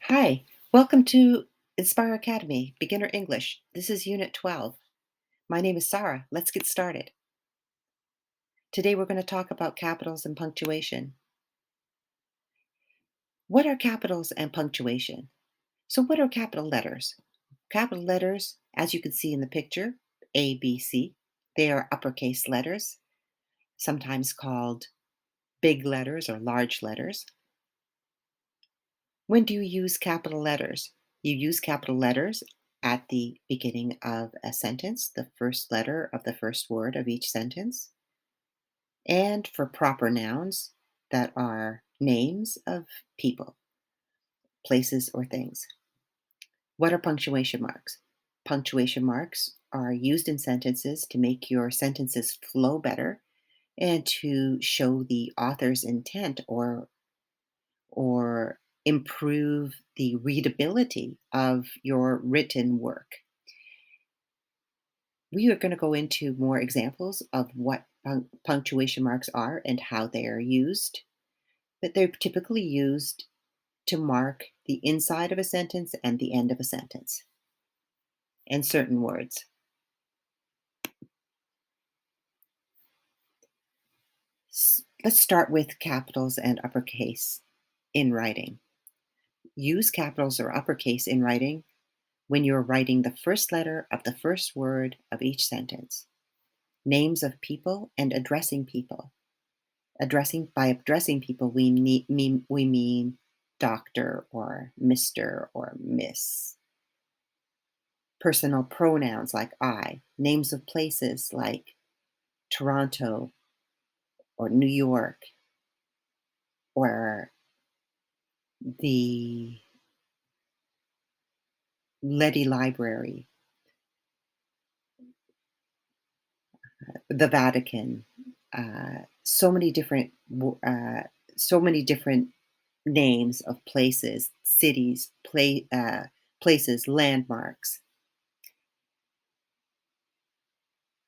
Hi, welcome to Inspire Academy, Beginner English. This is Unit 12. My name is Sarah. Let's get started. Today we're going to talk about capitals and punctuation. What are capitals and punctuation? So, what are capital letters? Capital letters, as you can see in the picture, A, B, C, they are uppercase letters, sometimes called big letters or large letters. When do you use capital letters? You use capital letters at the beginning of a sentence, the first letter of the first word of each sentence, and for proper nouns that are names of people, places, or things. What are punctuation marks? Punctuation marks are used in sentences to make your sentences flow better and to show the author's intent or improve the readability of your written work. We are going to go into more examples of what punctuation marks are and how they are used. But they're typically used to mark the inside of a sentence and the end of a sentence and certain words. Let's start with capitals and uppercase in writing. Use capitals or uppercase in writing when you're writing the first letter of the first word of each sentence. Names of people and addressing people. By addressing people, we mean doctor or Mr. or Miss. Personal pronouns like I. Names of places like Toronto or New York or the Letty Library, the Vatican. So many different so many different names of places, cities, places, landmarks.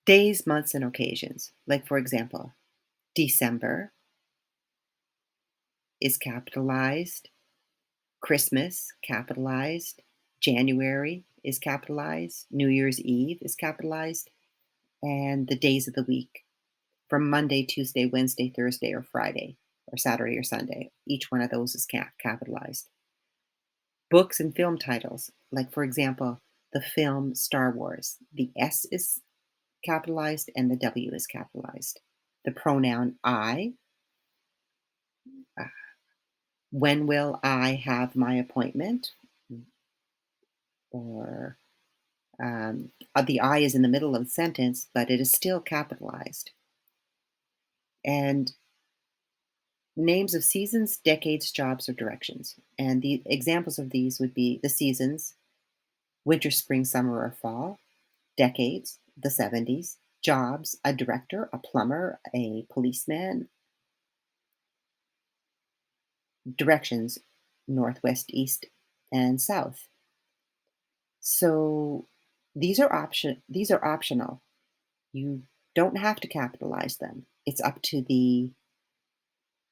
Days, months, and occasions. Like, for example, December is capitalized, Christmas, capitalized, January is capitalized, New Year's Eve is capitalized, and the days of the week from Monday, Tuesday, Wednesday, Thursday, or Friday, or Saturday or Sunday. Each one of those is capitalized. Books and film titles, like, for example, the film Star Wars. The S is capitalized and the W is capitalized. The pronoun I. uh, When will I have my appointment? Or the I is in the middle of the sentence, but it is still capitalized. And names of seasons, decades, jobs, or directions. And the examples of these would be the seasons: winter, spring, summer, or fall; decades, the 70s; jobs, a director, a plumber, a policeman; directions, northwest, east, and south. So these are optional. You don't have to capitalize them. It's up to the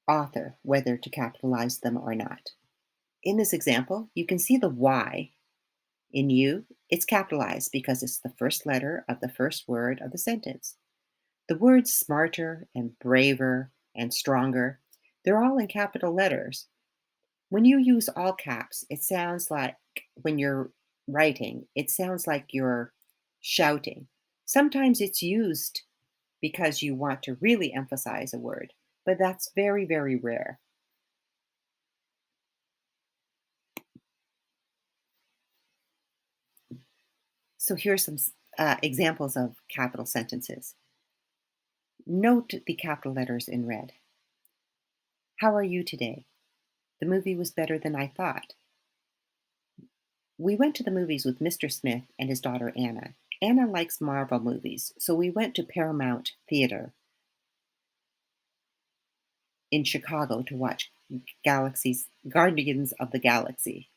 author whether to capitalize them or not. In this example, you can see the Y in you. It's capitalized because it's the first letter of the first word of the sentence. The words smarter and braver and stronger, they're all in capital letters. When you use all caps, it sounds like when you're writing, it sounds like you're shouting. Sometimes it's used because you want to really emphasize a word, but that's very, very rare. So here's some examples of capital sentences. Note the capital letters in red. How are you today? The movie was better than I thought. We went to the movies with Mr. Smith and his daughter Anna. Anna likes Marvel movies, so we went to Paramount Theater in Chicago to watch Galaxy's Guardians of the Galaxy.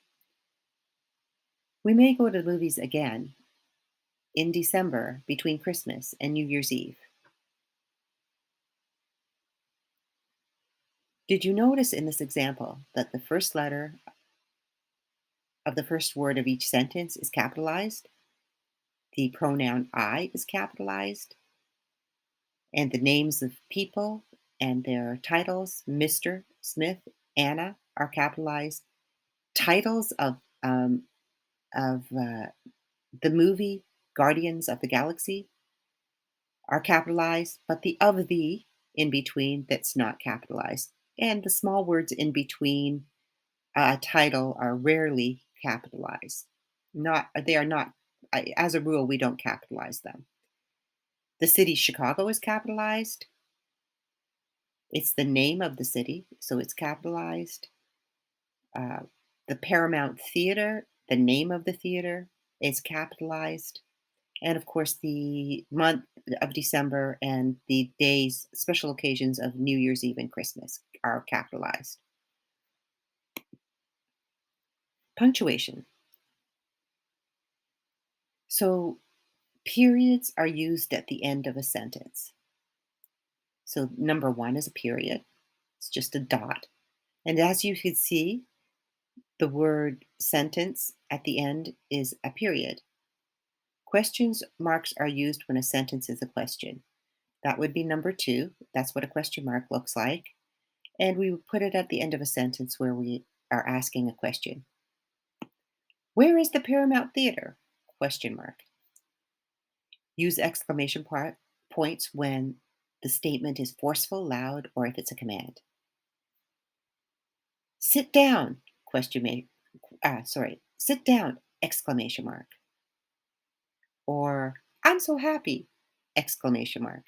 We may go to the movies again in December between Christmas and New Year's Eve. Did you notice in this example that the first letter of the first word of each sentence is capitalized. The pronoun I is capitalized. And the names of people and their titles, Mr., Smith, Anna, are capitalized. Titles um, of the movie Guardians of the Galaxy are capitalized, but the of the in between that's not capitalized. And the small words in between a title are rarely capitalized. Not they are not as a rule we don't capitalize them. The city Chicago is capitalized. It's the name of the city, so it's capitalized. Uh, the Paramount Theater, the name of the theater, is capitalized. And of course, the month of December and the days, special occasions of New Year's Eve and Christmas are capitalized. Punctuation. So, periods are used at the end of a sentence. So, number one is a period, it's just a dot. And as you can see, the word sentence at the end is a period. Questions marks are used when a sentence is a question. That would be number two. That's what a question mark looks like. And we would put it at the end of a sentence where we are asking a question. Where is the Paramount Theater? Question mark. Use exclamation points when the statement is forceful, loud, or if it's a command. Sit down! Sit down! Exclamation mark. Or I'm so happy! Exclamation mark.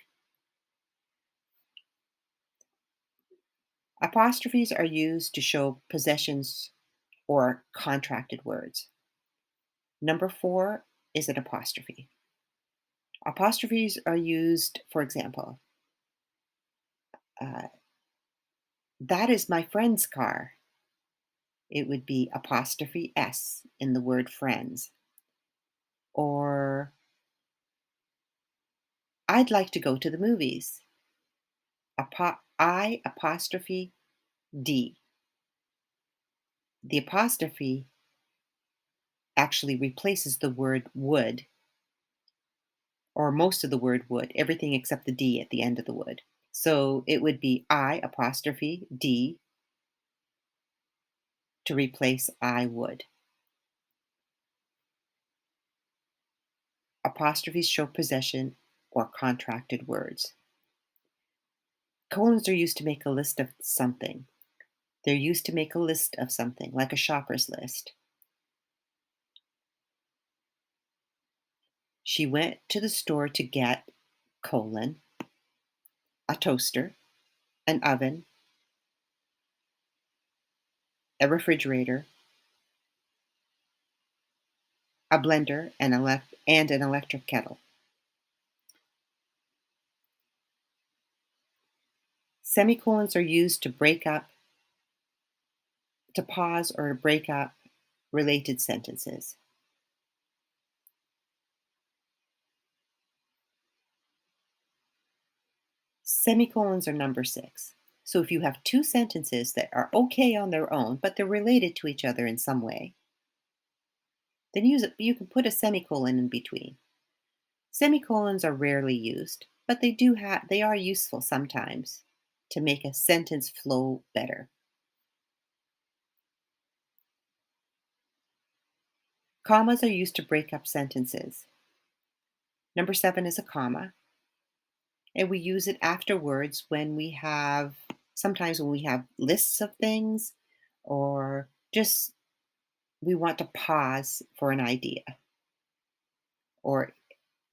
Apostrophes are used to show possessions or contracted words. Number four is an apostrophe. Apostrophes are used, for example, uh, that is my friend's car. It would be apostrophe S in the word friends. Or I'd like to go to the movies. I apostrophe D. The apostrophe actually replaces the word would, or most of the word would, everything except the D at the end of the would. So it would be I apostrophe D to replace I would. Apostrophes show possession or contracted words. Colons are used to make a list of something. They're used to make a list of something, like a shopper's list. She went to the store to get, colon, a toaster, an oven, a refrigerator, a blender, and an electric kettle. Semicolons are used to break up, to pause or to break up related sentences. Semicolons are number six. So if you have two sentences that are okay on their own, but they're related to each other in some way, then you can put a semicolon in between. Semicolons are rarely used, but they are useful sometimes to make a sentence flow better. Commas are used to break up sentences. Number seven is a comma, and we use it after words sometimes when we have lists of things, or just we want to pause for an idea, or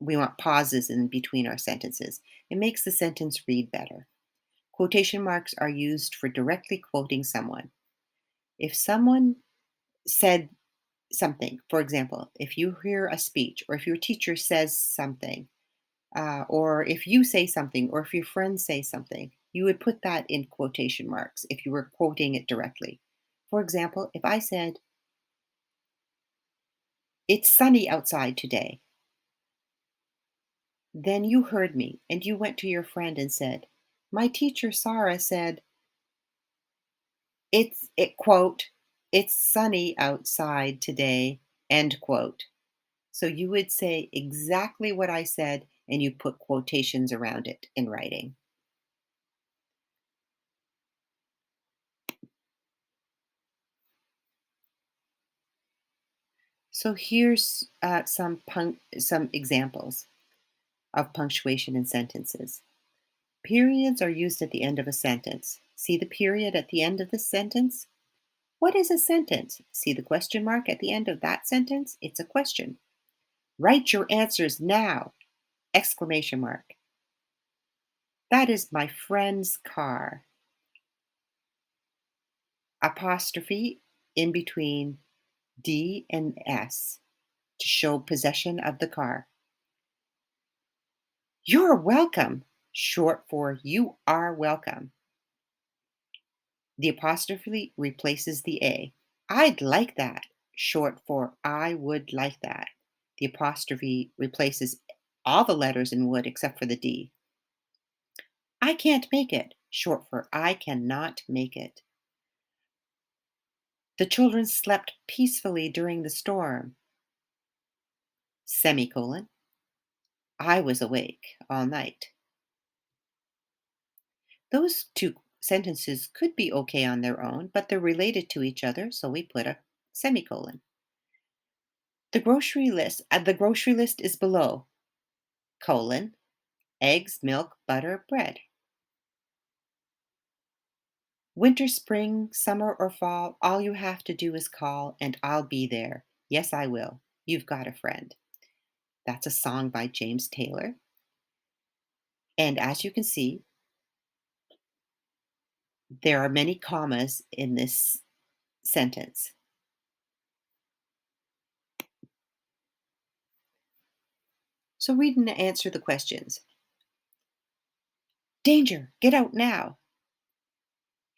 we want pauses in between our sentences. It makes the sentence read better. Quotation marks are used for directly quoting someone. If someone said something, for example, if you hear a speech, or if your teacher says something, or if you say something, or if your friends say something, you would put that in quotation marks if you were quoting it directly. For example, if I said, it's sunny outside today, then you heard me and you went to your friend and said, my teacher Sarah said, it quote, It's sunny outside today, end quote. So you would say exactly what I said and you put quotations around it in writing. So here's some examples of punctuation in sentences. Periods are used at the end of a sentence. See the period at the end of the sentence? What is a sentence? See the question mark at the end of that sentence? It's a question. Write your answers now! Exclamation mark. That is my friend's car. Apostrophe in between D and S to show possession of the car. You're welcome, short for you are welcome. The apostrophe replaces the A. I'd like that, short for I would like that. The apostrophe replaces all the letters in would except for the D. I can't make it, short for I cannot make it. The children slept peacefully during the storm, semicolon. I was awake all night. Those two sentences could be okay on their own, but they're related to each other, so we put a semicolon. The grocery list is below, colon, eggs, milk, butter, bread. Winter, spring, summer, or fall, all you have to do is call and I'll be there. Yes, I will. You've got a friend. That's a song by James Taylor. And as you can see, there are many commas in this sentence. So read and answer the questions. Danger, get out now.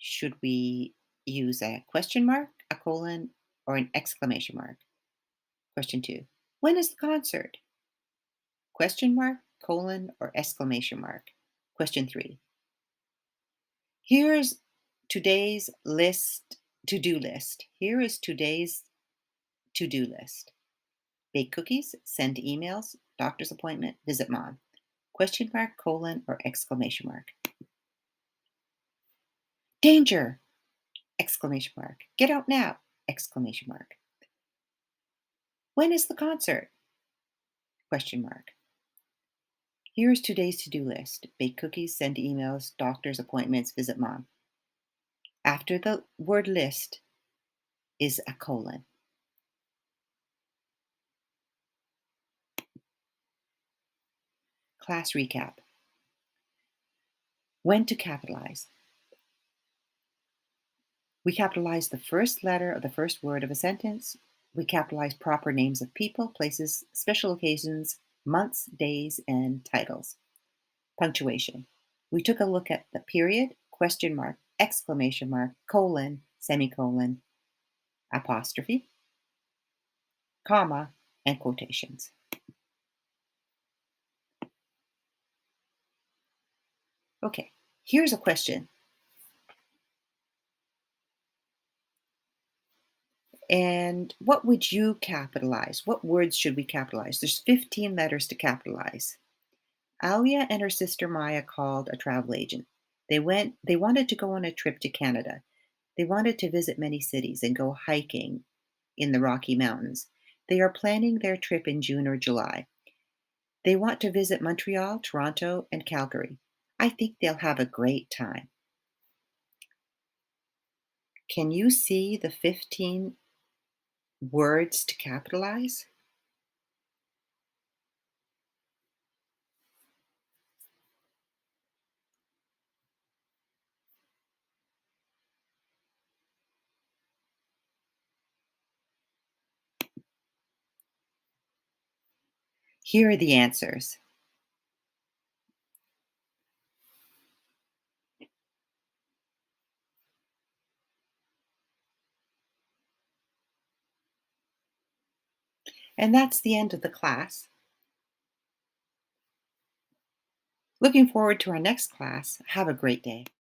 Should we use a question mark, a colon, or an exclamation mark? Question 2. When is the concert? Question mark, colon, or exclamation mark? Question 3. Here's today's to-do list. Here is today's to-do list. Bake cookies, send emails, doctor's appointment, visit mom. Question mark, colon, or exclamation mark? Danger! Exclamation mark. Get out now! Exclamation mark. When is the concert? Question mark. Here is today's to-do list. Bake cookies, send emails, doctor's appointments, visit mom. After the word list is a colon. Class recap. When to capitalize. We capitalize the first letter of the first word of a sentence. We capitalize proper names of people, places, special occasions, months, days, and titles. Punctuation. We took a look at the period, question mark, exclamation mark, colon, semicolon, apostrophe, comma, and quotations. Okay, here's a question. And what would you capitalize? What words should we capitalize? There's 15 letters to capitalize. Alia and her sister Maya called a travel agent. They wanted to go on a trip to Canada. They wanted to visit many cities and go hiking in the Rocky Mountains. They are planning their trip in June or July. They want to visit Montreal, Toronto, and Calgary. I think they'll have a great time. Can you see the 15 words to capitalize? Here are the answers. And that's the end of the class. Looking forward to our next class. Have a great day.